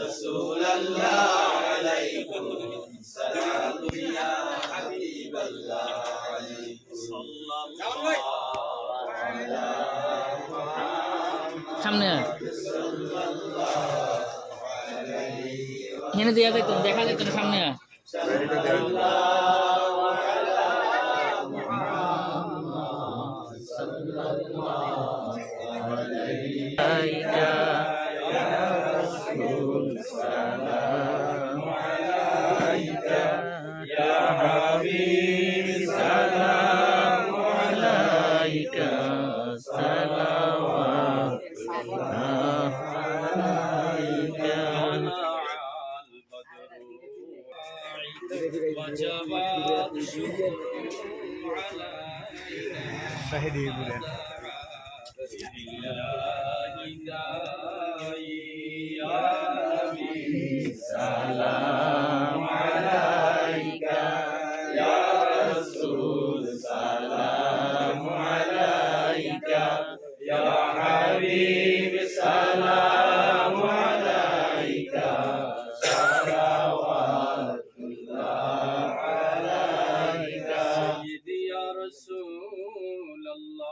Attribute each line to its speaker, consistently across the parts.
Speaker 1: রাসূলুল্লাহ আলাইকুম সালাম ইয়া হাবিবাল্লাহ আলাইকুম সাল্লাল্লাহু আলা
Speaker 2: সামনে এখানে দেয়া যাইতো, দেখা যাইতো না সামনে।
Speaker 1: সালাম আলাইকা ইয়া রাসূল সালাম আলাইকা ইয়া হাবিব সালাম আলাইকা সালাওয়াতুল্লাহ আলাইকা সাইয়্যিদি ইয়া রাসূলুল্লাহ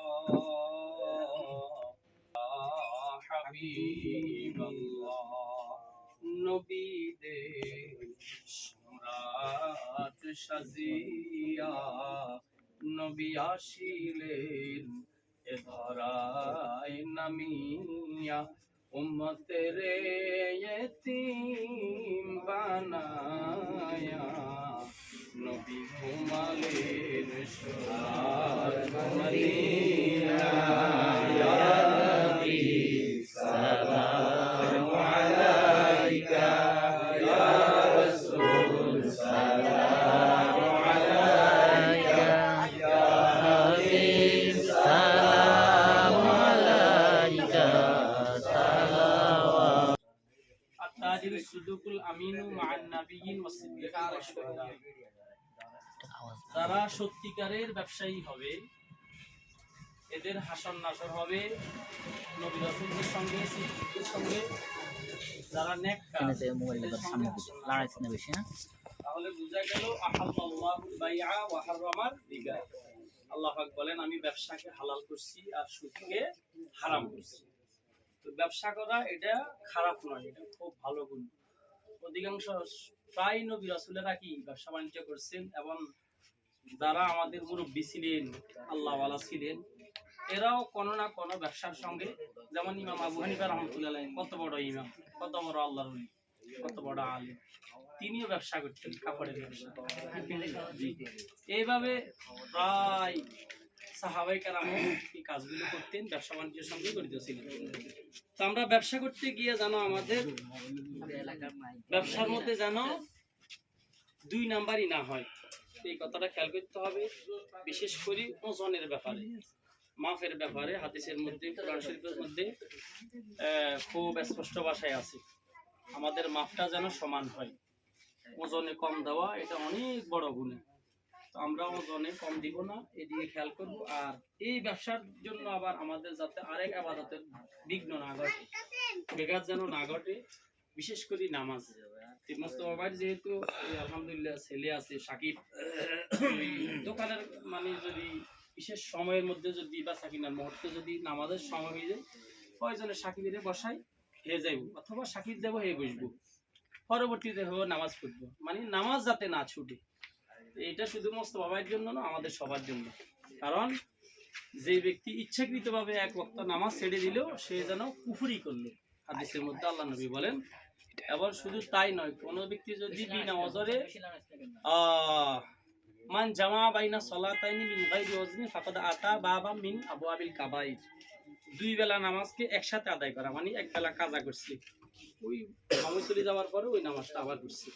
Speaker 1: হাবিবাল্লাহ নবীদের সম্রাট সাজিয়া নবী আসিলেন এ ধরায় নামিয়া উম্মতের ইয়তীম বানায়া নবী ঘুমালেন সোনার মদিনা ইয়া নবী সালাম আলাইকা ইয়া রাসূল সালাম আলাইকা ইয়া হাবিব সালাম আলাইকা সালাওয়াত আত-তাজির সুদুকুল আমিনু মা'আন নাবিয়্যিন ওয়াস সিদ্দিকিন ওয়াশ শুহাদা। যারা সত্যিকারের ব্যবসায়ী হবে এদের হাসর নাসর হবে নবী রাসূলদের সঙ্গে, সিদ্দিকদের সঙ্গে। যারা নেককার তাহলে বোঝা গেল আহাল্লাহুল বাইআ ওয়া হারামার রিবা। আল্লাহ পাক বলেন আমি ব্যবসাকে হালাল করছি আর সুদকে হারাম করছি। তো ব্যবসা করা এটা খারাপ নয়, এটা খুব ভালো গুণ। অধিকাংশ প্রায় নবী রাসূলেরা কি ব্যবসা বাণিজ্য করছেন, এবং যারা আমাদের মুরব্বী ছিলেন, আল্লাহওয়ালা ছিলেন, এরাও কোনো না কোনো ব্যবসার সঙ্গে, যেমন ইমাম আবু হানিফা রাহমাতুল্লাহ আলাইহি, কত বড় ইমাম, কত বড় আল্লাহর ওলি, কত বড় আলেম, তিনিও ব্যবসা করতেন, কাপড়ের ব্যবসা। এইভাবে প্রায় সাহাবায়ে কেরাম এই কাজগুলো করতেন, ব্যবসা বাণিজ্যের সঙ্গে জড়িত ছিলেন। তো আমরা ব্যবসা করতে গিয়ে যেন আমাদের ব্যবসার মধ্যে যেন দুই নাম্বারই না হয়, এই কথাটা খেয়াল করতে হবে। বিশেষ করে ওজনের ব্যাপারে, মাফের ব্যাপারে হাদিসের মধ্যে, কোরআন শরীফের মধ্যে খুব স্পষ্ট ভাষায় আছে আমাদের মাফটা যেন সমান হয়। ওজনে কম দেওয়া এটা অনেক বড় গুনাহ। তো আমরা ওজনে কম দিব না, এদিকে খেয়াল করব। আর এই ব্যবসার জন্য আবার আমাদের যাতে আরেক ইবাদতের বিঘ্ন না ঘটে, বেঘাত যেন না ঘটে, বিশেষ করে নামাজ। মোস্তফা ভাই যেহেতু আলহামদুলিল্লাহ ছেলে আছে সাকিব, দোকানের মানে যদি বিশেষ সময়ের মধ্যে যদি বা সাকিনার মুহূর্তে যদি নামাজের সময় হয়ে যায়, কয়জনে সাকিবের বসাই হে যাইব, অথবা সাকিব যাব হে বসবো, পরবর্তীতে হবো নামাজ পড়বো, মানে নামাজ যাতে না ছুটে। এটা শুধু মোস্তফা ভাইয়ের জন্য না, আমাদের সবার জন্য। কারণ যে ব্যক্তি ইচ্ছাকৃতভাবে এক ওয়াক্ত নামাজ ছেড়ে দিল, সে যেন কুফরি করলো, হাদিসের মধ্যে আল্লাহ নবী বলেন। এবার শুধু তাই নয়, কোন ব্যক্তি যদি বিনা ওযরে মান জামা বাইনা সালাতাইনি মিন গায়রি ওয়াজনি ফাকাদ আতা বাবা মিন আবওয়াবিল কাবাইর, দুই বেলা নামাজকে একসাথে আদায় করা, মানে এক বেলা কাজা করছে, ওই সময় চলে যাওয়ার পরে ওই নামাজটা আবার করছে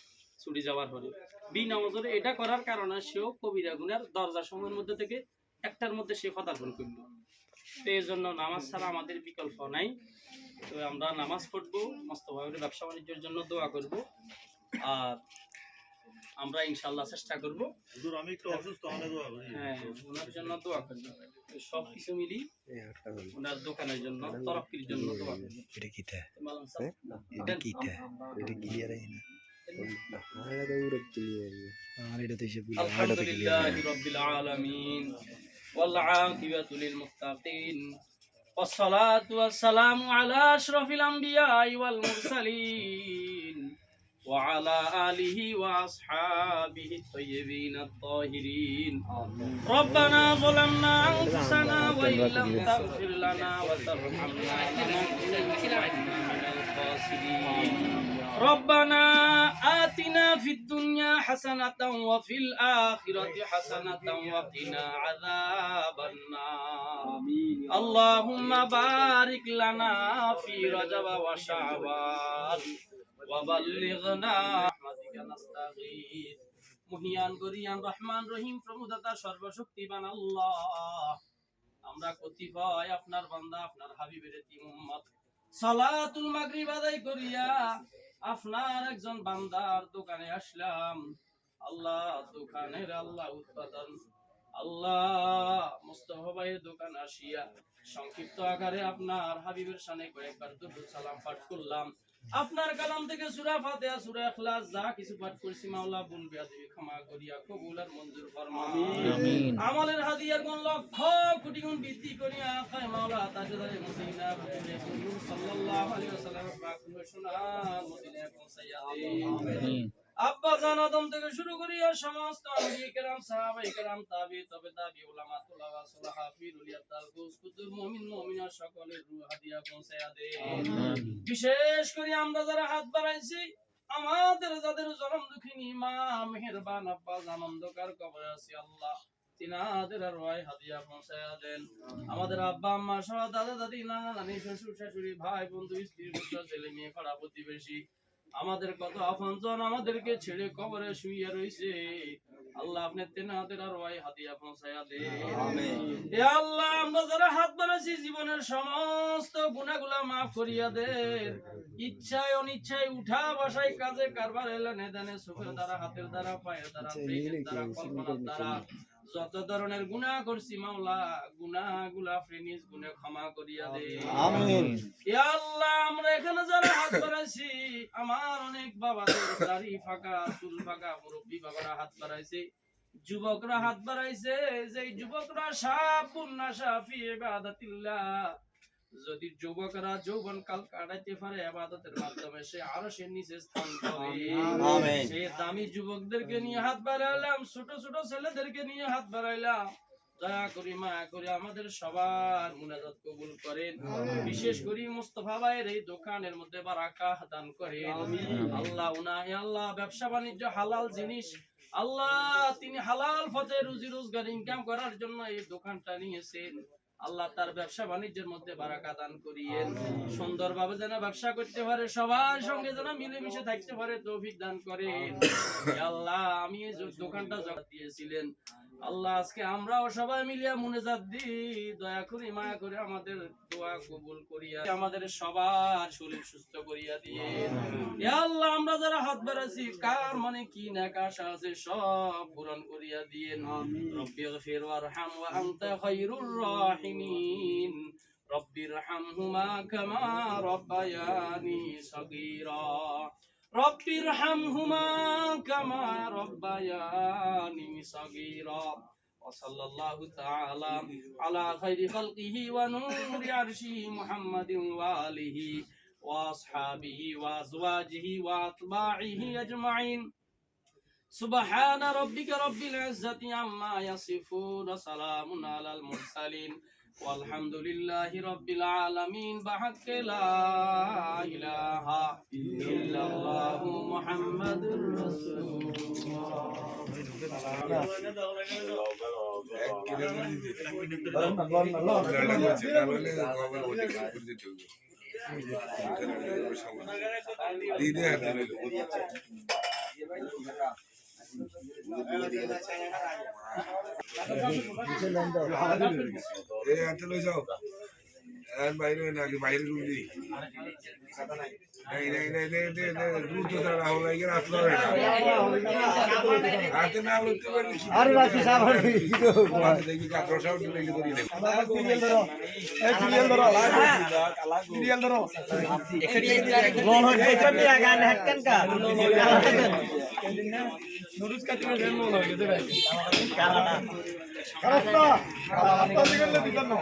Speaker 1: ছুটি যাওয়ার পরে বিনা ওযরে। এটা করার কারণে সেও কবিরা গুনার দরজা সমূহের মধ্যে থেকে একটার মধ্যে সে পদার্পণ করল। তো এই জন্য নামাজ ছাড়া আমাদের বিকল্প নাই। তো আমরা নামাজ পড়বো, মোস্তফা ভাইয়ের ব্যবসা বাণিজ্যের জন্য দোয়া করব। আর আমরা ইনশাআল্লাহ চেষ্টা করব।
Speaker 3: হুজুর আমি একটু অসুস্থ, অনেক দোয়া করি।
Speaker 1: হ্যাঁ, ওনার জন্য দোয়া করবেন। সব কিছু মিলি ওনার দোকানের জন্য, তরক্কির জন্য দোয়া করবেন।
Speaker 4: এটা কিটা
Speaker 1: মালাম সাহেব,
Speaker 4: এটা কিটা এটা ক্লিয়ার হয় না এটা তো পুরো ক্লিয়ার আর এটা তো সব
Speaker 1: আলহামদুলিল্লাহি রাব্বিল আলামিন ওয়াল আকিবাতু লিল মুত্তাকিন والصلاة والسلام على أشرف الأنبياء والمرسلين وعلى آله وأصحابه الطيبين الطاهرين. ربنا ظلمنا أنفسنا وإن لم تغفر لنا وترحمنا لنكونن من الخاسرين. ربنا آتنا في الدنيا حسنة وفي الآخرة حسنة وقنا عذاب النار. اللهم بارك لنا في رجب وشعبان وبلغنا رحمتك نستغيث. মুহিয়ান গরিয়ান রহমান রহিম প্রভুদাতা সর্বশক্তিমান আল্লাহ, আমরা কতিপয় আপনার বান্দা, আপনার হাবিবের এতিম উম্মত সালাতুল মাগরিব আদায় করিয়া আপনার একজন বান্দার দোকানে আসলাম। আল্লাহ দোকানের আল্লাহ উৎপাদন আল্লাহ মুস্তাফা ভাইয়ের দোকান আসিয়া সংক্ষিপ্ত আকারে আপনার হাবিবের শানে কয়েকবার দুরূদ সালাম পাঠ করলাম। আপনার কালাম থেকে সূরা ফাতিহা, সূরা ইখলাস যা কিছু পাঠ করেছি মাওলা ভুল বেয়াদবি ক্ষমা করিয়া কবুল আর মঞ্জুর ফরমাও। আমিন। আমলের হাদিয়ার গুণ লক্ষ কোটি গুণ বৃদ্ধি করিয়া খায় মাওলা তাজদারে মদিনা হুজুর সাল্লাল্লাহু আলাইহি ওয়াসাল্লাম পাক সুন্নাত মদিনায় পৌঁছাইয়া দেন। আমিন। আব্বা জান আদম থেকে শুরু করিয়া সমস্ত আম্বিয়া কেরাম, সাহাবায়ে কেরাম, তাবিঈ, তবে তাবিঈ, উলামা, তুলাবা, সুলাহা, পীর, ওলিয়া, তালগুস, কুতুব, মুমিন, মুমিনা সকলের রূহ হাদিয়া পৌঁছায়া দেন। বিশেষ করে আমরা যারা হাত বাড়াইছি, আমাদের যাদের জনম দুঃখিনী মা মেহেরবান আব্বা জান অন্ধকার কবরে আছে আল্লাহ তিনাদের রয় হাদিয়া পৌঁছায়া দেন। আমাদের আব্বা আম্মা সহ দাদা দাদি, নানা নানি, শ্বশুর শাশুড়ি, ভাই বন্ধু, স্ত্রী পুত্র, ছেলে মেয়ে, পাড়া প্রতিবেশী, আমাদের কত আপনজন আমাদেরকে ছেড়ে কবরে শুইয়া রইছে আল্লাহ আপনি তেনাদের রয় হাদিয়া পৌঁছায়া দেন। আমিন। হে আল্লাহ, আমরা যারা হাত বাড়াইছি জীবনের সমস্ত গুনাহগুলা মাফ করিয়া দেন। ইচ্ছায় অনিচ্ছায়, উঠা বসায়, কাজে কারবারে, লেনে দেনে, চোখের দ্বারা, হাতের দ্বারা, পায়ের দ্বারা, পেটের দ্বারা, কল্পনার দ্বারা যত ধরনের গুনাহ করছি মাওলা গুনাহগুলা ফিনিশ গুনাহ ক্ষমা করিয়া দে। আমিন। ইয়া আল্লাহ, আমরা এখানে যারা হাত বাড়াইছি, আমার অনেক বাবাদের দাড়ি ফাঁকা, চুল ফাঁকা, মুরব্বি বাবারা হাত বাড়াইছে, যুবকরা হাত বাড়াইছে, যেই যুবকরা শাবুন নাশা ফি ইবাদাতিল্লাহ, যদি যুবকরা যৌবন কাল কাটাইতে পারে ইবাদতের মাধ্যমে, সে আরশের নিচে স্থান পাবে। আমিন। সেই দামি যুবকদেরকে নিয়ে হাত বাড়াইলাম, ছোট ছোট ছেলেদেরকে নিয়ে হাত বাড়াইলাম, দয়া করি মায়া করে আমাদের সবার মুনাজাত কবুল করেন। বিশেষ করে মুস্তাফা ভাইয়ের এই দোকানের মধ্যে বারাকা দান করেন। আল্লাহ উনাহে আল্লাহ ব্যবসা বাণিজ্য হালাল জিনিস আল্লাহ তিনি হালাল পথে রুজি রোজগার ইনকাম করার জন্য এই দোকানটা নিয়েছেন। আল্লাহ তার ব্যবসা বাণিজ্যের মধ্যে বারাকা দান করিয়েন, সুন্দরভাবে যেন ব্যবসা করতে পারে, সবার সঙ্গে যেন মিলেমিশে থাকতে পারে তৌফিক দান করেন। আল্লাহ আমি এই দোকানটা জগৎ দিয়েছিলেন আল্লাহ, আজকে আমরাও সবাই মিলিয়া মুনাজাত দিই, দয়া করে মায়া করে আমাদের দোয়া কবুল করিয়া আমাদের সবার শরীর সুস্থ করিয়া দিয়ে। ইয়া আল্লাহ, আমরা যারা হাত বাড়াইছি কার মানে কি নেক আশা আছে সব পূরণ করিয়া দিয়েন। রব্বিগফির ওয়ারহাম ওয়া আনতা খায়রুর রাহিমিন। রব্বিরহামহুমা কামা রব্বায়ানি সগীরা। রব্বিরহামহুমা কামা রব্বায়ানি সগীরা। وصلى الله تعالى على خير خلقه ونور عرشه محمد وآله وأصحابه وأزواجه وأتباعه أجمعين. سبحان ربك رب العزة عما يصفون، سلام على المرسلين، والحمد لله رب العالمين. بحق لا إله إلا الله محمد رسول
Speaker 4: যাও
Speaker 5: বাইরে নাকি বাইরে রুম দিই नहीं नहीं नहीं नहीं नहीं नहीं दूध तो रहा होगा ये रात को है आते ना लोग तो
Speaker 4: अरे रात साहब
Speaker 5: देखिए का प्रोसेस तो लेके तो नहीं
Speaker 4: सीरियल धरो लोन हो गया सब ये गाने हटकन का नुरुस का तुम्हें लोन हो गया भाई काला खरस्ता काला दिगले दिगनो